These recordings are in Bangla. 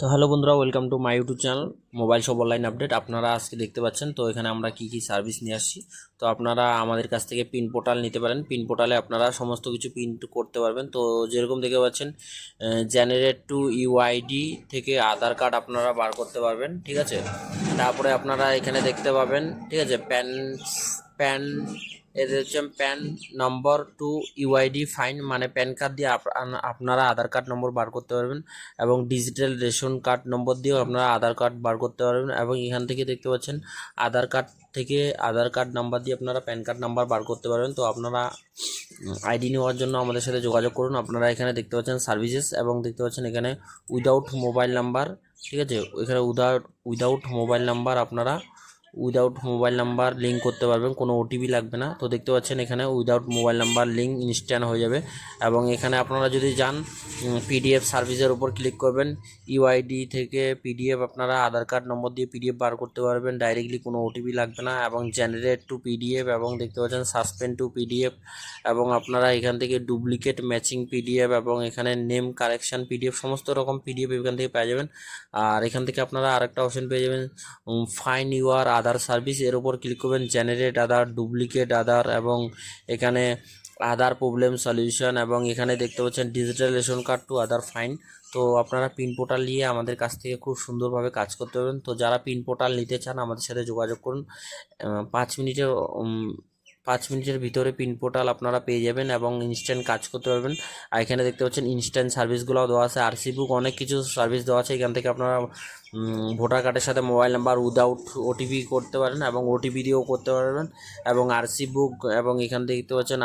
তো হ্যালো বন্ধুরা, welcome to my YouTube channel mobile shop online update. আপনারা আজকে দেখতে পাচ্ছেন তো এখানে আমরা কি কি সার্ভিস নিয়ে আসছি। তো আপনারা আমাদের কাছ থেকে পিন পোর্টাল নিতে পারেন। পিন পোর্টালে আপনারা সমস্ত কিছু পিন করতে পারবেন। তো যেরকম দেখতে পাচ্ছেন, জেনারেট টু ইউআইডি থেকে আধার কার্ড আপনারা বার করতে পারবেন, ঠিক আছে। তারপরে আপনারা এখানে দেখতে পাবেন, ঠিক আছে, প্যান প্যান এদের হচ্ছে PAN number to UID fine, মানে প্যান কার্ড দিয়ে আপনারা আধার কার্ড নম্বর বার করতে পারবেন এবং ডিজিটাল রেশন কার্ড নম্বর দিয়েও আপনারা আধার কার্ড বার করতে পারবেন। এবং এখান থেকে দেখতে পাচ্ছেন আধার কার্ড থেকে আধার কার্ড নাম্বার দিয়ে আপনারা প্যান কার্ড নাম্বার বার করতে পারবেন। তো আপনারা আইডি নেওয়ার জন্য আমাদের সাথে যোগাযোগ করুন। আপনারা এখানে দেখতে পাচ্ছেন সার্ভিসেস এবং দেখতে পাচ্ছেন এখানে উইদাউট মোবাইল নাম্বার, ঠিক আছে। এখানে উইদাউট মোবাইল নাম্বার আপনারা উইদাউট মোবাইল নাম্বার লিঙ্ক করতে পারবেন, কোনো ওটিপি লাগবে না। তো দেখতে পাচ্ছেন এখানে without mobile number link instant হয়ে যাবে। এবং এখানে আপনারা যদি যান পিডিএফ সার্ভিসের উপর ক্লিক করবেন, ইউআইডি থেকে পিডিএফ আপনারা আধার কার্ড নম্বর দিয়ে পিডিএফ বার করতে পারবেন ডাইরেক্টলি, কোনো ওটিপি লাগবে না। এবং জেনারেট টু পিডিএফ এবং দেখতে পাচ্ছেন সাসপেন্ড টু পিডিএফ এবং আপনারা এখান থেকে ডুপ্লিকেট ম্যাচিং পিডিএফ এবং এখানে নেম কারেকশান পিডিএফ, সমস্ত রকম পিডিএফ এখান থেকে পেয়ে যাবেন। আর এখান থেকে আপনারা আরেকটা অপশন পেয়ে যাবেন, ফাইন ইউর আধার সার্ভিস। এর উপর ক্লিক করবেন, জেনারেট আধার, ডুপ্লিকেট আধার এবং এখানে আধার প্রবলেম সলিউশন এবং এখানে দেখতে পাচ্ছেন digital ration card to Aadhaar fine. তো আপনারা পিন পোর্টাল নিয়ে আমাদের কাছ থেকে খুব সুন্দরভাবে কাজ করতে পারবেন। তো যারা পিন পোর্টাল নিতে চান আমাদের সাথে যোগাযোগ করুন। 5 মিনিটের ভিতরে পিন পোর্টাল আপনারা পেয়ে যাবেন এবং ইনস্ট্যান্ট কাজ করতে পারবেন। আর এখানে দেখতে পাচ্ছেন ইনস্ট্যান্ট সার্ভিসগুলোও দেওয়া আছে, আরসি বুক, অনেক কিছু সার্ভিস দেওয়া আছে। এখান থেকে আপনারা ভোটার কার্ডের সাথে মোবাইল নাম্বার উইদাউট ওটিপি করতে পারেন এবং ওটিপি দিয়েও করতে পারবেন এবং আরসি বুক এবং এখান থেকে দেখতে পাচ্ছেন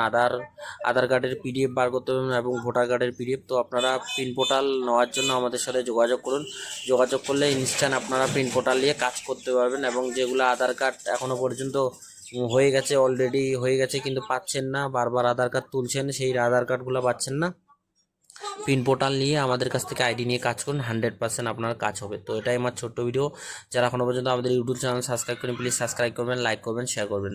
আধার কার্ডের পিডিএফ বার করতে পারবেন এবং ভোটার কার্ডের পিডিএফ। তো আপনারা পিন পোর্টাল নেওয়ার জন্য আমাদের সাথে যোগাযোগ করুন। যোগাযোগ করলে ইনস্ট্যান্ট আপনারা পিন পোর্টাল নিয়ে কাজ করতে পারবেন। এবং যেগুলো আধার কার্ড এখনও পর্যন্ত হয়ে গেছে, অলরেডি হয়ে গেছে কিন্তু পাচ্ছেন না, বারবার আধার কার্ড তুলছেন, সেই আধার কার্ডগুলো পাচ্ছেন না, পিন পোর্টাল নিয়ে আমাদের কাছ থেকে আইডি নিয়ে কাজ করুন, 100% আপনার কাজ হবে। তো এটাই আমার ছোট্ট ভিডিও। যারা এখনও পর্যন্ত আমাদের ইউটিউব চ্যানেল সাবস্ক্রাইব করেন প্লিজ সাবস্ক্রাইব করবেন, লাইক করবেন, শেয়ার করবেন।